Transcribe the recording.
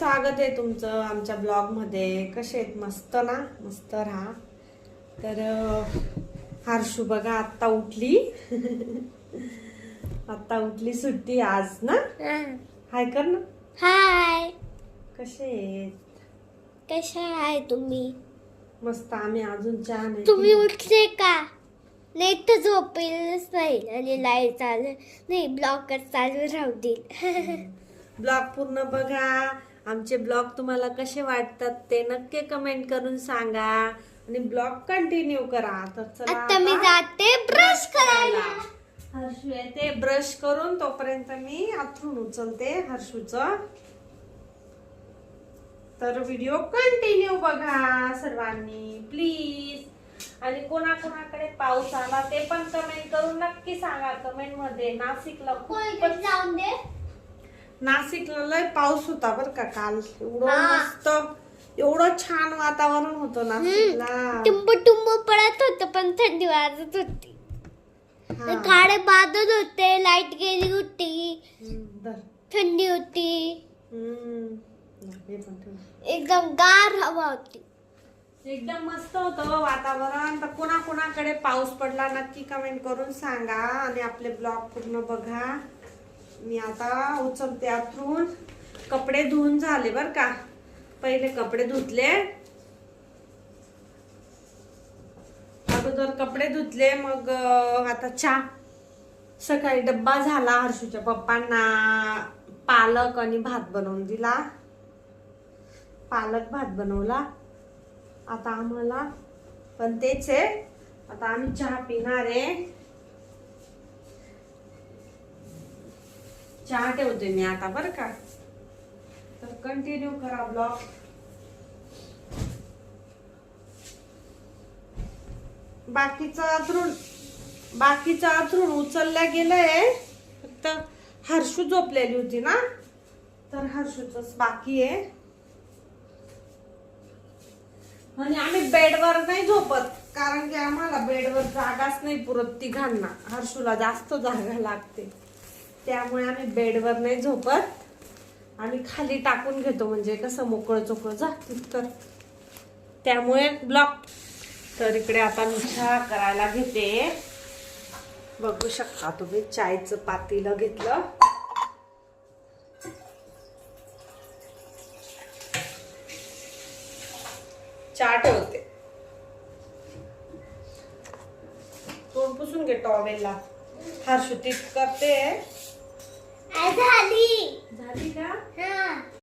स्वागत आहे तुमचं आमच्या ब्लॉग मध्ये. कसे आहेत? मस्त ना? मस्त राहा. तर हर्षू बघा आत्ता उठली. आत्ता उठली, सुट्टी आज ना. हाय कर ना. हाय, कसे आहेत? कशा आहे तुम्ही? मस्त. आम्ही अजून चहा नाही तुम्ही पिला. उठले का? नाही तर झोपेलच नाही आणि लाईट चालू नाही, ब्लॉकर चालू राहू देईल. ब्लॉग पूर्ण बघा. आमचे ब्लॉग तुम्हाला कसे वाटतात ते नक्की कमेंट करून सांगा आणि ब्लॉग कंटिन्यू करा. तर चला आता मी जाते ब्रश करायला. हर्षू येते ब्रश करून, तोपर्यंत मी अथरून उचलते हर्षूचं. तर व्हिडिओ कंटिन्यू बघा सर्वांनी प्लीज. आणि कोणाकोणाकडे पाऊस आला ते पण कमेंट करून नक्की सांगा. कमेंट मध्ये नाशिकला खूपच जाऊन दे. नाशिकला लय पाऊस होता बर का काल. एवढं हा. मस्त, एवढं छान वातावरण होतं नाशिकला. टुंब टुंब पडत होत पण थंडी वाजत होती. हा. काळे बादल होते, लाईट गेली होती, धर. थंडी होती, हे पण ठेव. एकदम गार हवा होती. एकदम मस्त होतं वातावरण. तर कोणाकोणाकडे पाऊस पडला नक्की कमेंट करून सांगा आणि आपले ब्लॉग पूर्ण बघा. मी आता उचलते अथरून. कपडे धुवून झाले बर का. पहिले कपडे धुतले, अगोदर कपडे धुतले, मग आता चहा. सकाळी डब्बा झाला हर्षूच्या पप्पांना. पालक आणि भात बनवून दिला. पालक भात बनवला. आता आम्हाला पण तेच आहे. आता आम्ही चहा पिणार आहे. चहा ठेवते मी आता बर का. तर कंटिन्यू करा ब्लॉग. बाकीचं अथरून उचलल्या गेलंय. फक्त हर्षू झोपलेली होती ना, तर हर्षूच बाकी आहे. आणि आम्ही बेडवर नाही झोपत, कारण की आम्हाला बेडवर जागाच नाही पुरत तिघांना. हर्षूला जास्त जागा लागते, त्यामुळे आम्ही बेडवर नाही झोपत. आम्ही खाली टाकून घेतो, म्हणजे कसं मोकळं चोकळं जा तितकं. त्यामुळे ब्लॉक. तर इकडे आता मी चहा करायला घेते. बघू शकता तुम्ही, चायचं पातेलं घेतलं. चहा ठेवते. तोंड पुसून घे टॉवेलला. हर्षू तीच करते. झाली. झाली का?